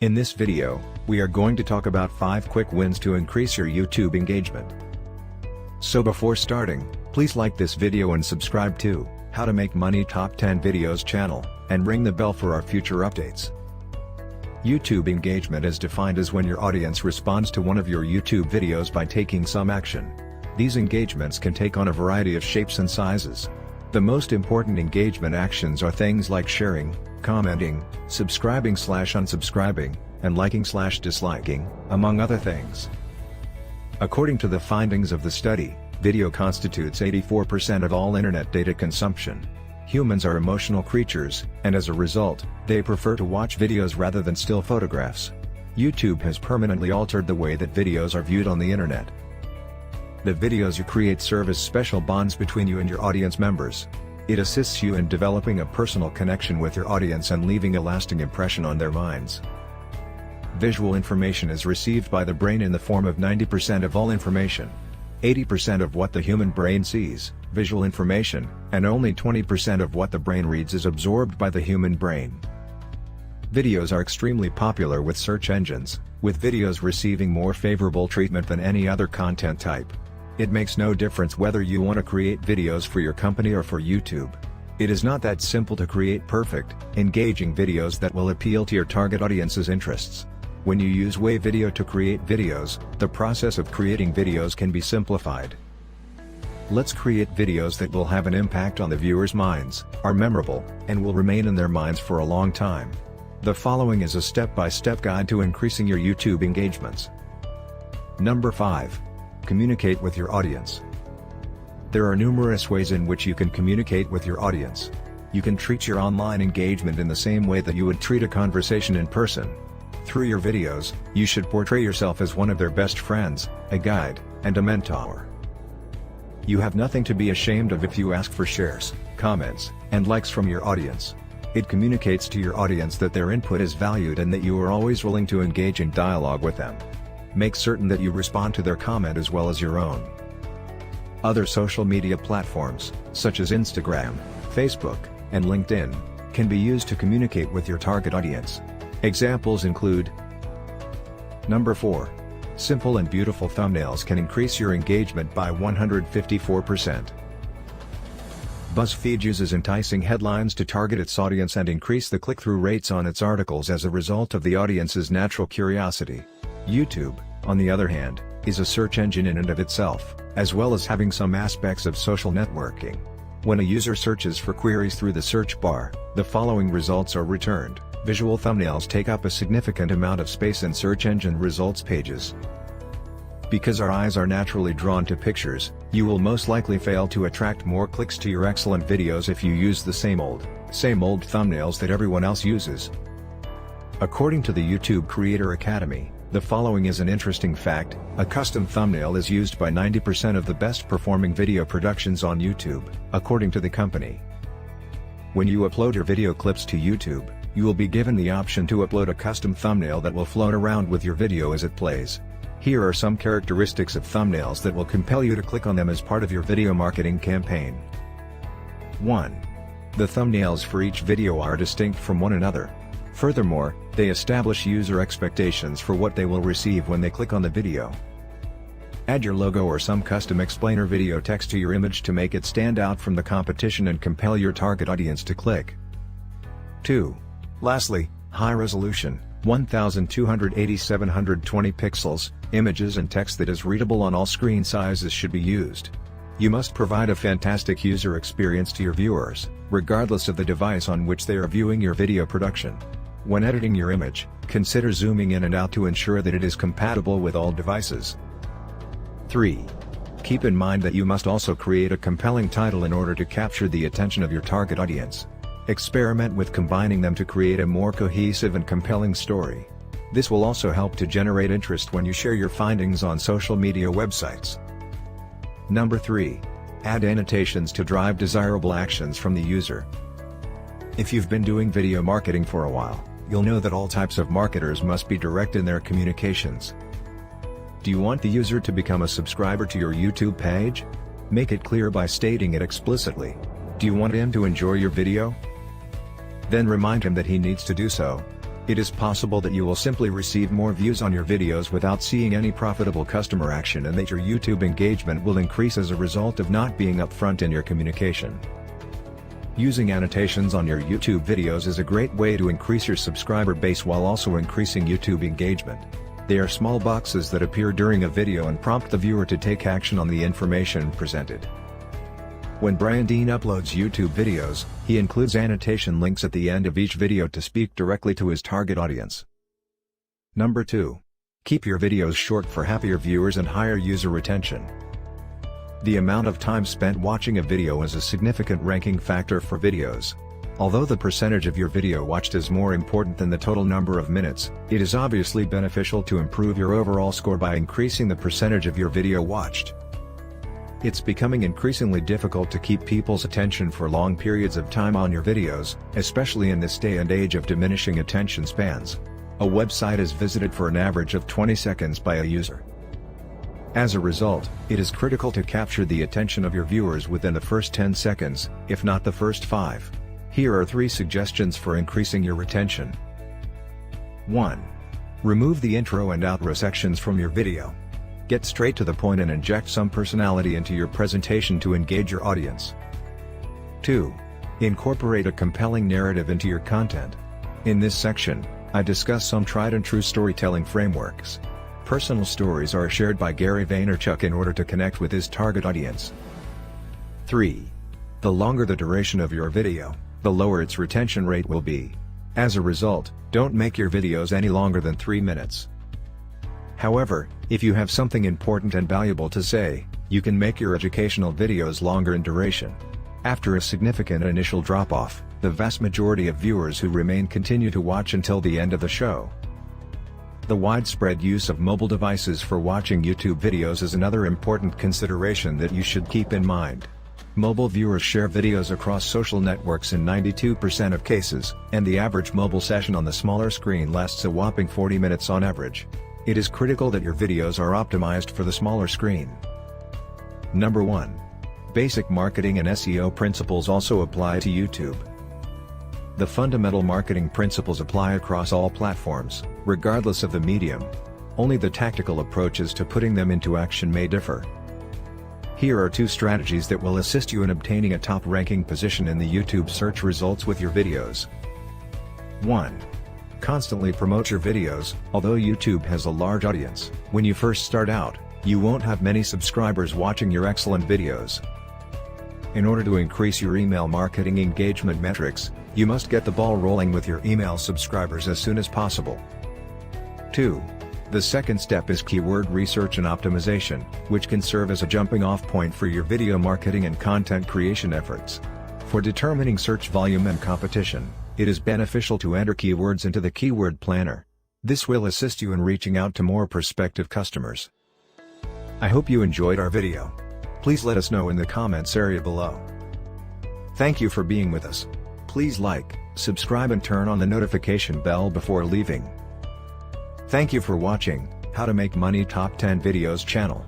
In this video, we are going to talk about 5 quick wins to increase your YouTube engagement. So before starting, please like this video and subscribe to How to Make Money Top 10 Videos channel, and ring the bell for our future updates. YouTube engagement is defined as when your audience responds to one of your YouTube videos by taking some action. These engagements can take on a variety of shapes and sizes. The most important engagement actions are things like sharing, commenting, subscribing/unsubscribing, and liking/disliking, among other things. According to the findings of the study, video constitutes 84% of all internet data consumption. Humans are emotional creatures, and as a result, they prefer to watch videos rather than still photographs. YouTube has permanently altered the way that videos are viewed on the internet. The videos you create serve as special bonds between you and your audience members. It assists you in developing a personal connection with your audience and leaving a lasting impression on their minds. Visual information is received by the brain in the form of 90% of all information. 80% of what the human brain sees, visual information, and only 20% of what the brain reads is absorbed by the human brain. Videos are extremely popular with search engines, with videos receiving more favorable treatment than any other content type. It makes no difference whether you want to create videos for your company or for YouTube. It is not that simple to create perfect, engaging videos that will appeal to your target audience's interests. When you use 𝐦𝐤𝐤𝐸 to create videos, the process of creating videos can be simplified. Let's create videos that will have an impact on the viewers' minds, are memorable, and will remain in their minds for a long time. The following is a step-by-step guide to increasing your YouTube engagements. Number 5. Communicate with your audience. There are numerous ways in which you can communicate with your audience. You can treat your online engagement in the same way that you would treat a conversation in person. Through your videos, you should portray yourself as one of their best friends, a guide, and a mentor. You have nothing to be ashamed of if you ask for shares, comments, and likes from your audience. It communicates to your audience that their input is valued and that you are always willing to engage in dialogue with them. Make certain that you respond to their comment as well as your own. Other social media platforms, such as Instagram, Facebook, and LinkedIn, can be used to communicate with your target audience. Examples include: Number 4. Simple and beautiful thumbnails can increase your engagement by 154%. BuzzFeed uses enticing headlines to target its audience and increase the click-through rates on its articles as a result of the audience's natural curiosity. YouTube, on the other hand, is a search engine in and of itself, as well as having some aspects of social networking. When a user searches for queries through the search bar, the following results are returned. Visual thumbnails take up a significant amount of space in search engine results pages. Because our eyes are naturally drawn to pictures, you will most likely fail to attract more clicks to your excellent videos if you use the same old thumbnails that everyone else uses. According to the YouTube Creator Academy, the following is an interesting fact: a custom thumbnail is used by 90% of the best performing video productions on YouTube, according to the company. When you upload your video clips to YouTube, you will be given the option to upload a custom thumbnail that will float around with your video as it plays. Here are some characteristics of thumbnails that will compel you to click on them as part of your video marketing campaign. 1. The thumbnails for each video are distinct from one another. Furthermore, they establish user expectations for what they will receive when they click on the video. Add your logo or some custom explainer video text to your image to make it stand out from the competition and compel your target audience to click. 2. Lastly, high resolution, 1280x720 pixels, images and text that is readable on all screen sizes should be used. You must provide a fantastic user experience to your viewers, regardless of the device on which they are viewing your video production. When editing your image, consider zooming in and out to ensure that it is compatible with all devices. 3. Keep in mind that you must also create a compelling title in order to capture the attention of your target audience. Experiment with combining them to create a more cohesive and compelling story. This will also help to generate interest when you share your findings on social media websites. Number 3. Add annotations to drive desirable actions from the user. If you've been doing video marketing for a while, you'll know that all types of marketers must be direct in their communications. Do you want the user to become a subscriber to your YouTube page? Make it clear by stating it explicitly. Do you want him to enjoy your video? Then remind him that he needs to do so. It is possible that you will simply receive more views on your videos without seeing any profitable customer action, and that your YouTube engagement will increase as a result of not being upfront in your communication. Using annotations on your YouTube videos is a great way to increase your subscriber base while also increasing YouTube engagement. They are small boxes that appear during a video and prompt the viewer to take action on the information presented. When Brian Dean uploads YouTube videos, he includes annotation links at the end of each video to speak directly to his target audience. Number 2. Keep your videos short for happier viewers and higher user retention. The amount of time spent watching a video is a significant ranking factor for videos. Although the percentage of your video watched is more important than the total number of minutes, it is obviously beneficial to improve your overall score by increasing the percentage of your video watched. It's becoming increasingly difficult to keep people's attention for long periods of time on your videos, especially in this day and age of diminishing attention spans. A website is visited for an average of 20 seconds by a user. As a result, it is critical to capture the attention of your viewers within the first 10 seconds, if not the first 5. Here are 3 suggestions for increasing your retention. 1. Remove the intro and outro sections from your video. Get straight to the point and inject some personality into your presentation to engage your audience. 2. Incorporate a compelling narrative into your content. In this section, I discuss some tried and true storytelling frameworks. Personal stories are shared by 𝐦𝐤𝐤𝐞 in order to connect with his target audience. 3. The longer the duration of your video, the lower its retention rate will be. As a result, don't make your videos any longer than 3 minutes. However, if you have something important and valuable to say, you can make your educational videos longer in duration. After a significant initial drop-off, the vast majority of viewers who remain continue to watch until the end of the show. The widespread use of mobile devices for watching YouTube videos is another important consideration that you should keep in mind. Mobile viewers share videos across social networks in 92% of cases, and the average mobile session on the smaller screen lasts a whopping 40 minutes on average. It is critical that your videos are optimized for the smaller screen. Number 1. Basic marketing and SEO principles also apply to YouTube. The fundamental marketing principles apply across all platforms, regardless of the medium. Only the tactical approaches to putting them into action may differ. Here are 2 strategies that will assist you in obtaining a top-ranking position in the YouTube search results with your videos. 1. Constantly promote your videos. Although YouTube has a large audience, when you first start out, you won't have many subscribers watching your excellent videos. In order to increase your email marketing engagement metrics, you must get the ball rolling with your email subscribers as soon as possible. 2. The second step is keyword research and optimization, which can serve as a jumping-off point for your video marketing and content creation efforts. For determining search volume and competition, it is beneficial to enter keywords into the keyword planner. This will assist you in reaching out to more prospective customers. I hope you enjoyed our video. Please let us know in the comments area below. Thank you for being with us. Please like, subscribe and turn on the notification bell before leaving. Thank you for watching How to Make Money Top 10 Videos channel.